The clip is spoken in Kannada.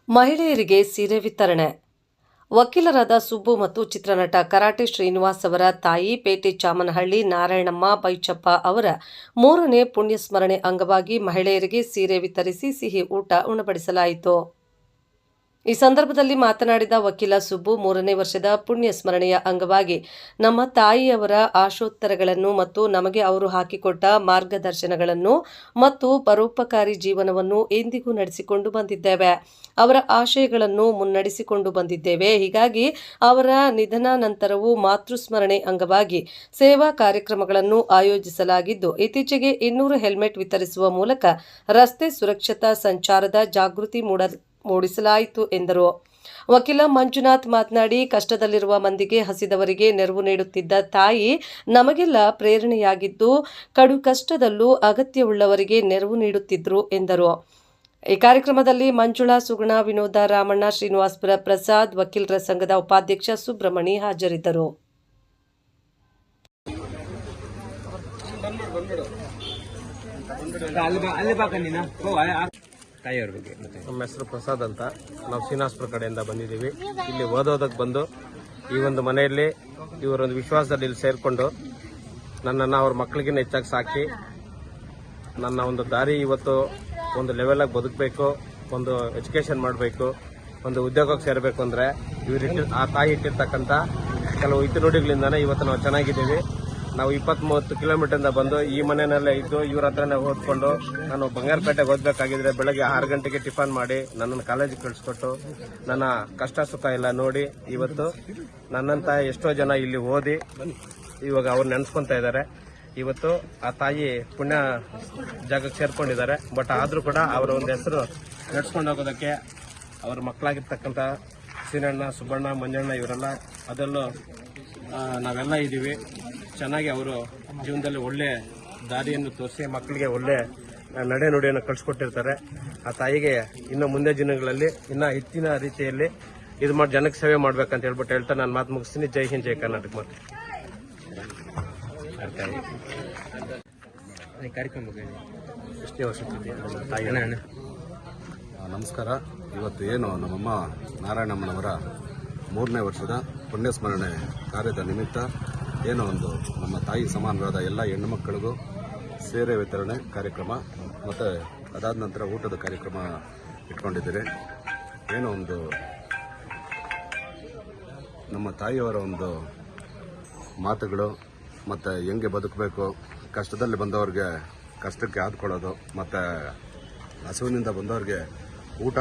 ಮಹಿಳೆಯರಿಗೆ ಸೀರೆ ವಿತರಣೆ. ವಕೀಲರಾದ ಸುಬ್ಬು ಮತ್ತು ಚಿತ್ರನಟ ಕರಾಟೆ ಶ್ರೀನಿವಾಸ್ ಅವರ ತಾಯಿ ಪೇಟೆ ಚಾಮನಹಳ್ಳಿ ನಾರಾಯಣಮ್ಮ ಬೈಚಪ್ಪ ಅವರ 3ನೇ ಪುಣ್ಯಸ್ಮರಣೆ ಅಂಗವಾಗಿ ಮಹಿಳೆಯರಿಗೆ ಸೀರೆ ವಿತರಿಸಿ ಸಿಹಿ ಊಟ ಉಣಬಡಿಸಲಾಯಿತು. ಈ ಸಂದರ್ಭದಲ್ಲಿ ಮಾತನಾಡಿದ ವಕೀಲ ಸುಬ್ಬು, 3ನೇ ವರ್ಷದ ಪುಣ್ಯ ಸ್ಮರಣೆಯ ಅಂಗವಾಗಿ ನಮ್ಮ ತಾಯಿಯವರ ಆಶೋತ್ತರಗಳನ್ನು ಮತ್ತು ನಮಗೆ ಅವರು ಹಾಕಿಕೊಟ್ಟ ಮಾರ್ಗದರ್ಶನಗಳನ್ನು ಮತ್ತು ಪರೋಪಕಾರಿ ಜೀವನವನ್ನು ಎಂದಿಗೂ ನಡೆಸಿಕೊಂಡು ಬಂದಿದ್ದೇವೆ. ಅವರ ಆಶಯಗಳನ್ನು ಮುನ್ನಡೆಸಿಕೊಂಡು ಬಂದಿದ್ದೇವೆ. ಹೀಗಾಗಿ ಅವರ ನಿಧನ ನಂತರವೂ ಮಾತೃಸ್ಮರಣೆ ಅಂಗವಾಗಿ ಸೇವಾ ಕಾರ್ಯಕ್ರಮಗಳನ್ನು ಆಯೋಜಿಸಲಾಗಿದ್ದು, ಇತ್ತೀಚೆಗೆ 200 ಹೆಲ್ಮೆಟ್ ವಿತರಿಸುವ ಮೂಲಕ ರಸ್ತೆ ಸುರಕ್ಷತಾ ಸಂಚಾರದ ಜಾಗೃತಿ ಮೂಡಿಸಲಾಯಿತು ಎಂದರು. ವಕೀಲ ಮಂಜುನಾಥ್ ಮಾತನಾಡಿ, ಕಷ್ಟದಲ್ಲಿರುವ ಮಂದಿಗೆ, ಹಸಿದವರಿಗೆ ನೆರವು ನೀಡುತ್ತಿದ್ದ ತಾಯಿ ನಮಗೆಲ್ಲ ಪ್ರೇರಣೆಯಾಗಿದ್ದು, ಕಡು ಕಷ್ಟದಲ್ಲೂ ಅಗತ್ಯವುಳ್ಳವರಿಗೆ ನೆರವು ನೀಡುತ್ತಿದ್ದರು ಎಂದರು. ಈ ಕಾರ್ಯಕ್ರಮದಲ್ಲಿ ಮಂಜುಳಾ, ಸುಗುಣ, ವಿನೋದ, ರಾಮಣ್ಣ, ಶ್ರೀನಿವಾಸಪುರ ಪ್ರಸಾದ್, ವಕೀಲರ ಸಂಘದ ಉಪಾಧ್ಯಕ್ಷ ಸುಬ್ರಹ್ಮಣಿ ಹಾಜರಿದ್ದರು. ನಮ್ಮ ಹೆಸರು ಪ್ರಸಾದ್ ಅಂತ. ನಾವು ಶ್ರೀನಿವಾಸಪುರ ಕಡೆಯಿಂದ ಬಂದಿದ್ದೀವಿ. ಇಲ್ಲಿ ಓದೋದಕ್ಕೆ ಬಂದು ಈ ಒಂದು ಮನೆಯಲ್ಲಿ ಇವರೊಂದು ವಿಶ್ವಾಸದಲ್ಲಿ ಇಲ್ಲಿ ಸೇರಿಕೊಂಡು ನನ್ನನ್ನು ಅವ್ರ ಮಕ್ಕಳಿಗಿನ್ನ ಹೆಚ್ಚಾಗಿ ಸಾಕಿ ನನ್ನ ಒಂದು ದಾರಿ ಇವತ್ತು ಒಂದು ಲೆವೆಲಾಗಿ ಬದುಕಬೇಕು, ಒಂದು ಎಜುಕೇಷನ್ ಮಾಡಬೇಕು, ಒಂದು ಉದ್ಯೋಗಕ್ಕೆ ಸೇರಬೇಕು ಅಂದರೆ ಆ ತಾಯಿ ಇಟ್ಟಿರ್ತಕ್ಕಂಥ ಕೆಲವು ಹಿತನುಡಿಗಳಿಂದಾನೇ ಇವತ್ತು ನಾವು ಚೆನ್ನಾಗಿದ್ದೀವಿ. ನಾವು 20-30 ಕಿಲೋಮೀಟರಿಂದ ಬಂದು ಈ ಮನೆಯಲ್ಲೇ ಇದ್ದು ಇವ್ರ ಹತ್ರನೇ ಓದ್ಕೊಂಡು, ನಾನು ಬಂಗಾರಪೇಟೆಗೆ ಓದಬೇಕಾಗಿದ್ರೆ ಬೆಳಗ್ಗೆ 6 ಗಂಟೆಗೆ ಟಿಫನ್ ಮಾಡಿ ನನ್ನನ್ನು ಕಾಲೇಜಿಗೆ ಕಳಿಸ್ಕೊಟ್ಟು ನನ್ನ ಕಷ್ಟ ಸುಖ ಎಲ್ಲ ನೋಡಿ ಇವತ್ತು ನನ್ನಂತ ಎಷ್ಟೋ ಜನ ಇಲ್ಲಿ ಓದಿ ಇವಾಗ ಅವ್ರು ನೆನೆಸ್ಕೊತಾ ಇದ್ದಾರೆ. ಇವತ್ತು ಆ ತಾಯಿ ಪುಣ್ಯ ಜಾಗಕ್ಕೆ ಸೇರ್ಕೊಂಡಿದ್ದಾರೆ. ಬಟ್ ಆದರೂ ಕೂಡ ಅವರ ಒಂದು ಹೆಸರು ನಡ್ಸ್ಕೊಂಡು ಹೋಗೋದಕ್ಕೆ ಅವ್ರ ಮಕ್ಕಳಾಗಿರ್ತಕ್ಕಂಥ ಸೀನಣ್ಣ, ಸುಬ್ಬಣ್ಣ, ಮಂಜಣ್ಣ ಇವರೆಲ್ಲ ಅದರಲ್ಲೂ ನಾವೆಲ್ಲ ಇದ್ದೀವಿ. ಚೆನ್ನಾಗಿ ಅವರು ಜೀವನದಲ್ಲಿ ಒಳ್ಳೆ ದಾರಿಯನ್ನು ತೋರಿಸಿ ಮಕ್ಕಳಿಗೆ ಒಳ್ಳೆ ನಡೆ ನುಡಿಯನ್ನು ಕಳಿಸ್ಕೊಟ್ಟಿರ್ತಾರೆ. ಆ ತಾಯಿಗೆ ಇನ್ನು ಮುಂದೆ ದಿನಗಳಲ್ಲಿ ಇನ್ನು ಹೆಚ್ಚಿನ ರೀತಿಯಲ್ಲಿ ಇದು ಮಾಡಿ ಜನಕ್ಕೆ ಸೇವೆ ಮಾಡ್ಬೇಕಂತ ಹೇಳ್ತಾ ನಾನು ಮಾತು ಮುಗಿಸ್ತೀನಿ. ಜೈ ಹಿಂದ್, ಜೈ ಕರ್ನಾಟಕ. ಮತ್ತೆ ನಮಸ್ಕಾರ. ಇವತ್ತು ಏನು ನಮ್ಮಮ್ಮ ನಾರಾಯಣಮ್ಮನವರ 3ನೇ ವರ್ಷದ ಪುಣ್ಯಸ್ಮರಣೆ ಕಾರ್ಯದ ನಿಮಿತ್ತ ಏನೋ ಒಂದು ನಮ್ಮ ತಾಯಿ ಸಮಾನರಾದ ಎಲ್ಲ ಹೆಣ್ಣು ಮಕ್ಕಳಿಗೂ ಸೀರೆ ವಿತರಣೆ ಕಾರ್ಯಕ್ರಮ ಮತ್ತು ಅದಾದ ನಂತರ ಊಟದ ಕಾರ್ಯಕ್ರಮ ಇಟ್ಕೊಂಡಿದ್ದೀರಿ. ಏನೋ ಒಂದು ನಮ್ಮ ತಾಯಿಯವರ ಒಂದು ಮಾತುಗಳು ಮತ್ತು ಹೆಂಗೆ ಬದುಕಬೇಕು, ಕಷ್ಟದಲ್ಲಿ ಬಂದವ್ರಿಗೆ ಕಷ್ಟಕ್ಕೆ ಆದ್ಕೊಳ್ಳೋದು ಮತ್ತು ಹಸುವಿನಿಂದ ಬಂದವ್ರಿಗೆ ಊಟ